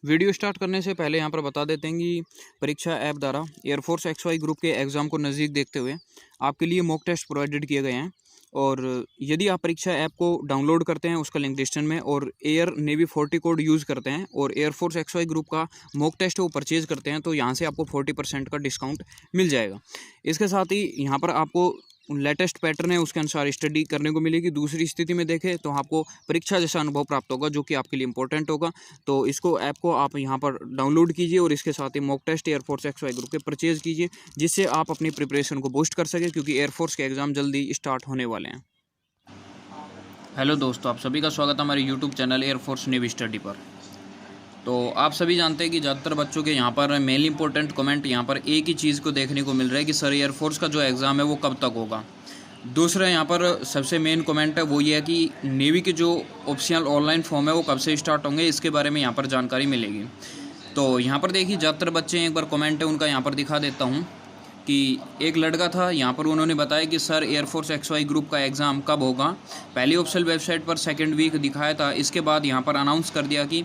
Video start करने से पहले यहाँ पर बता देते हैं कि परीक्षा ऐप द्वारा एयरफोर्स XY ग्रुप के एग्ज़ाम को नज़दीक देखते हुए आपके लिए मॉक टेस्ट प्रोवाइडेड किए गए हैं। और यदि आप परीक्षा ऐप को डाउनलोड करते हैं, उसका लिंक डिस्क्रिप्शन में, और एयर नेवी 40 कोड यूज़ करते हैं और एयरफोर्स XY ग्रुप का मॉक टेस्ट वो परचेज़ करते हैं, तो यहाँ से आपको 40% का डिस्काउंट मिल जाएगा। इसके साथ ही यहाँ पर आपको लेटेस्ट पैटर्न है उसके अनुसार स्टडी करने को मिलेगी। दूसरी स्थिति में देखें तो आपको परीक्षा जैसा अनुभव प्राप्त होगा, जो कि आपके लिए इंपॉर्टेंट होगा। तो इसको ऐप को आप यहाँ पर डाउनलोड कीजिए और इसके साथ ही mock test air force XY group के परचेज़ कीजिए, जिससे आप अपनी प्रिपरेशन को बूस्ट कर सकें, क्योंकि एयरफोर्स के एग्ज़ाम जल्दी स्टार्ट होने वाले हैं। हेलो दोस्तों, आप सभी का स्वागत है हमारे YouTube channel air force navy study पर। तो आप सभी जानते हैं कि ज़्यादातर बच्चों के यहाँ पर मेनली इंपॉर्टेंट कमेंट यहाँ पर एक ही चीज़ को देखने को मिल रहा है कि सर एयरफोर्स का जो एग्ज़ाम है वो कब तक होगा। दूसरा यहाँ पर सबसे मेन कमेंट है वो ये है कि नेवी के जो ऑप्शनल ऑनलाइन फॉर्म है वो कब से स्टार्ट होंगे, इसके बारे में यहाँ पर जानकारी मिलेगी। तो यहाँ पर देखिए ज़्यादातर बच्चे एक बार कमेंट है उनका यहाँ पर दिखा देता हूँ कि एक लड़का था, यहाँ पर उन्होंने बताया कि सर एयरफोर्स XY ग्रुप का एग्ज़ाम कब होगा। पहली ऑफिशियल वेबसाइट पर सेकेंड वीक दिखाया था, इसके बाद यहाँ पर अनाउंस कर दिया कि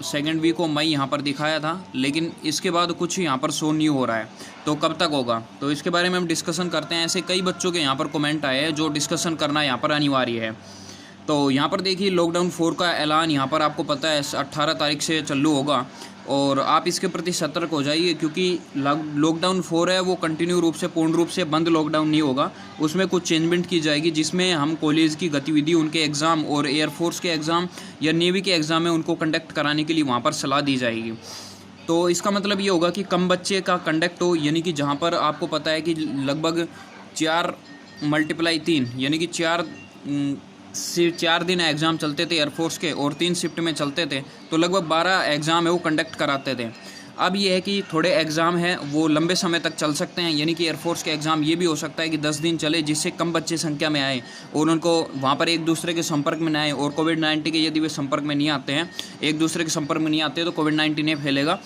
सेकेंड वीक को मई यहाँ पर दिखाया था, लेकिन इसके बाद कुछ यहाँ पर शो नहीं हो रहा है। तो कब तक होगा, तो इसके बारे में हम डिस्कशन करते हैं। ऐसे कई बच्चों के यहाँ पर कमेंट आए हैं जो डिस्कशन करना यहाँ पर अनिवार्य है। तो यहाँ पर देखिए लॉकडाउन 4 का ऐलान यहाँ पर आपको पता है 18 तारीख से चालू होगा, और आप इसके प्रति सतर्क हो जाइए, क्योंकि लॉकडाउन 4 है वो कंटिन्यू रूप से पूर्ण रूप से बंद लॉकडाउन नहीं होगा। उसमें कुछ चेंजमेंट की जाएगी, जिसमें हम कॉलेज की गतिविधि, उनके एग्ज़ाम और एयरफोर्स के एग्ज़ाम या नेवी के एग्ज़ाम है उनको कंडक्ट कराने के लिए वहाँ पर सलाह दी जाएगी। तो इसका मतलब ये होगा कि कम बच्चे का कंडक्ट हो, यानी कि जहाँ पर आपको पता है कि लगभग 4 × 3 यानी कि 4 दिन एग्ज़ाम चलते थे एयरफोर्स के और 3 शिफ्ट में चलते थे, तो लगभग 12 एग्ज़ाम है वो कंडक्ट कराते थे। अब ये है कि थोड़े एग्ज़ाम हैं वो लंबे समय तक चल सकते हैं, यानी कि एयरफोर्स के एग्ज़ाम ये भी हो सकता है कि 10 दिन चले, जिससे कम बच्चे संख्या में आए और उनको वहाँ पर एक दूसरे के संपर्क में न आए। और कोविड-19 के यदि वे संपर्क में नहीं आते हैं, एक दूसरे के संपर्क में नहीं आते, तो कोविड-19 नहीं फैलेगा।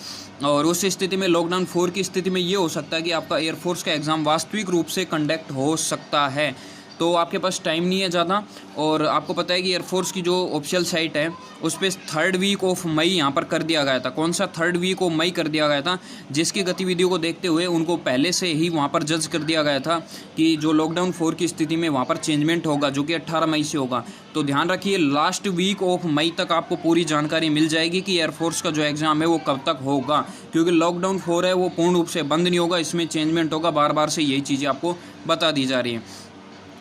और उस स्थिति में लॉकडाउन 4 की स्थिति में ये हो सकता है कि आपका एयरफोर्स का एग्ज़ाम वास्तविक रूप से कंडक्ट हो सकता है। तो आपके पास टाइम नहीं है ज़्यादा, और आपको पता है कि एयरफोर्स की जो ऑफिशियल साइट है उस पर 3rd वीक ऑफ मई यहाँ पर कर दिया गया था। कौन सा 3rd वीक ऑफ मई कर दिया गया था, जिसकी गतिविधियों को देखते हुए उनको पहले से ही वहाँ पर जज कर दिया गया था कि जो लॉकडाउन 4 की स्थिति में वहाँ पर चेंजमेंट होगा, जो कि 18 मई से होगा। तो ध्यान रखिए लास्ट वीक ऑफ मई तक आपको पूरी जानकारी मिल जाएगी कि एयरफोर्स का जो एग्ज़ाम है वो कब तक होगा, क्योंकि लॉकडाउन 4 है वो पूर्ण रूप से बंद नहीं होगा, इसमें चेंजमेंट होगा। बार बार से यही चीज़ें आपको बता दी जा रही हैं।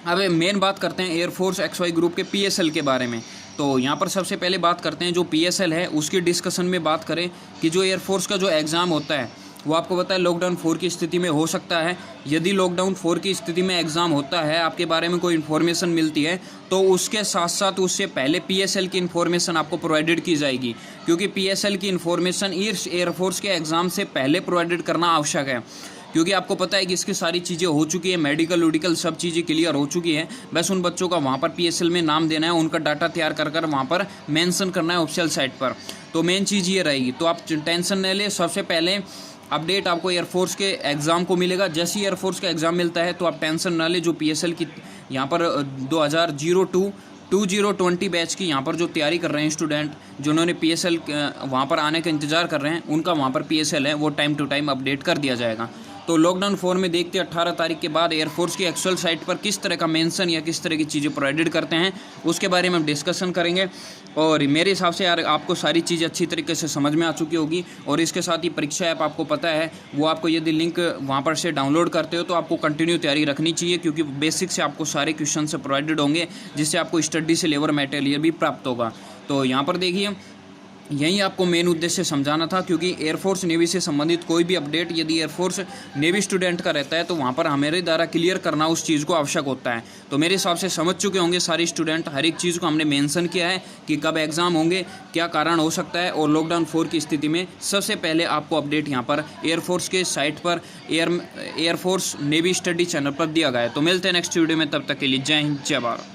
अब मेन बात करते हैं एयरफोर्स XY ग्रुप के PSL के बारे में। तो यहाँ पर सबसे पहले बात करते हैं जो PSL है उसकी डिस्कशन में बात करें कि जो एयरफोर्स का जो एग्ज़ाम होता है वो आपको पता है लॉकडाउन 4 की स्थिति में हो सकता है। यदि लॉकडाउन 4 की स्थिति में एग्ज़ाम होता है, आपके बारे में कोई इन्फॉर्मेशन मिलती है, तो उसके साथ साथ उससे पहले PSL की इन्फॉर्मेशन आपको प्रोवाइडेड की जाएगी, क्योंकि PSL की इन्फॉर्मेशन एयरफोर्स के एग्ज़ाम से पहले प्रोवाइडेड करना आवश्यक है। क्योंकि आपको पता है कि इसकी सारी चीज़ें हो चुकी है, मेडिकल वोडिकल सब चीज़ें क्लियर हो चुकी है। बस उन बच्चों का वहाँ पर PSL में नाम देना है, उनका डाटा तैयार कर वहाँ पर मेंशन करना है ऑफिशियल साइट पर। तो मेन चीज़ ये रहेगी, तो आप टेंशन न लें। सबसे पहले अपडेट आपको एयरफोर्स के एग्ज़ाम को मिलेगा। जैसे ही एयरफोर्स का एग्ज़ाम मिलता है तो आप टेंशन ना लें। जो PSL की यहाँ पर 2020 बैच की यहाँ पर जो तैयारी कर रहे हैं स्टूडेंट, जिन्होंने PSL वहाँ पर आने का इंतज़ार कर रहे हैं, उनका वहाँ पर PSL है वो टाइम टू टाइम अपडेट कर दिया जाएगा। तो लॉकडाउन 4 में देखते 18 तारीख के बाद एयरफोर्स की एक्चुअल साइट पर किस तरह का मेंशन या किस तरह की चीज़ें प्रोवाइडेड करते हैं, उसके बारे में हम डिस्कशन करेंगे। और मेरे हिसाब से यार आपको सारी चीज़ें अच्छी तरीके से समझ में आ चुकी होगी। और इसके साथ ही परीक्षा ऐप आपको पता है, वो आपको यदि लिंक वहाँ पर से डाउनलोड करते हो तो आपको कंटिन्यू तैयारी रखनी चाहिए, क्योंकि बेसिक से आपको सारे क्वेश्चन से प्रोवाइडेड होंगे, जिससे आपको स्टडी से लेबर मटेरियल भी प्राप्त होगा। तो यहाँ पर देखिए यही आपको मेन उद्देश्य समझाना था, क्योंकि एयरफोर्स नेवी से संबंधित कोई भी अपडेट यदि एयरफोर्स नेवी स्टूडेंट का रहता है तो वहाँ पर हमारे द्वारा क्लियर करना उस चीज़ को आवश्यक होता है। तो मेरे हिसाब से समझ चुके होंगे सारे स्टूडेंट, हर एक चीज़ को हमने मेंशन किया है कि कब एग्ज़ाम होंगे, क्या कारण हो सकता है, और लॉकडाउन 4 की स्थिति में सबसे पहले आपको अपडेट यहाँ पर एयरफोर्स के साइट पर एयरफोर्स नेवी स्टडी चैनल पर दिया गया है। तो मिलते हैं नेक्स्ट वीडियो में, तब तक के लिए जय हिंद जय भारत।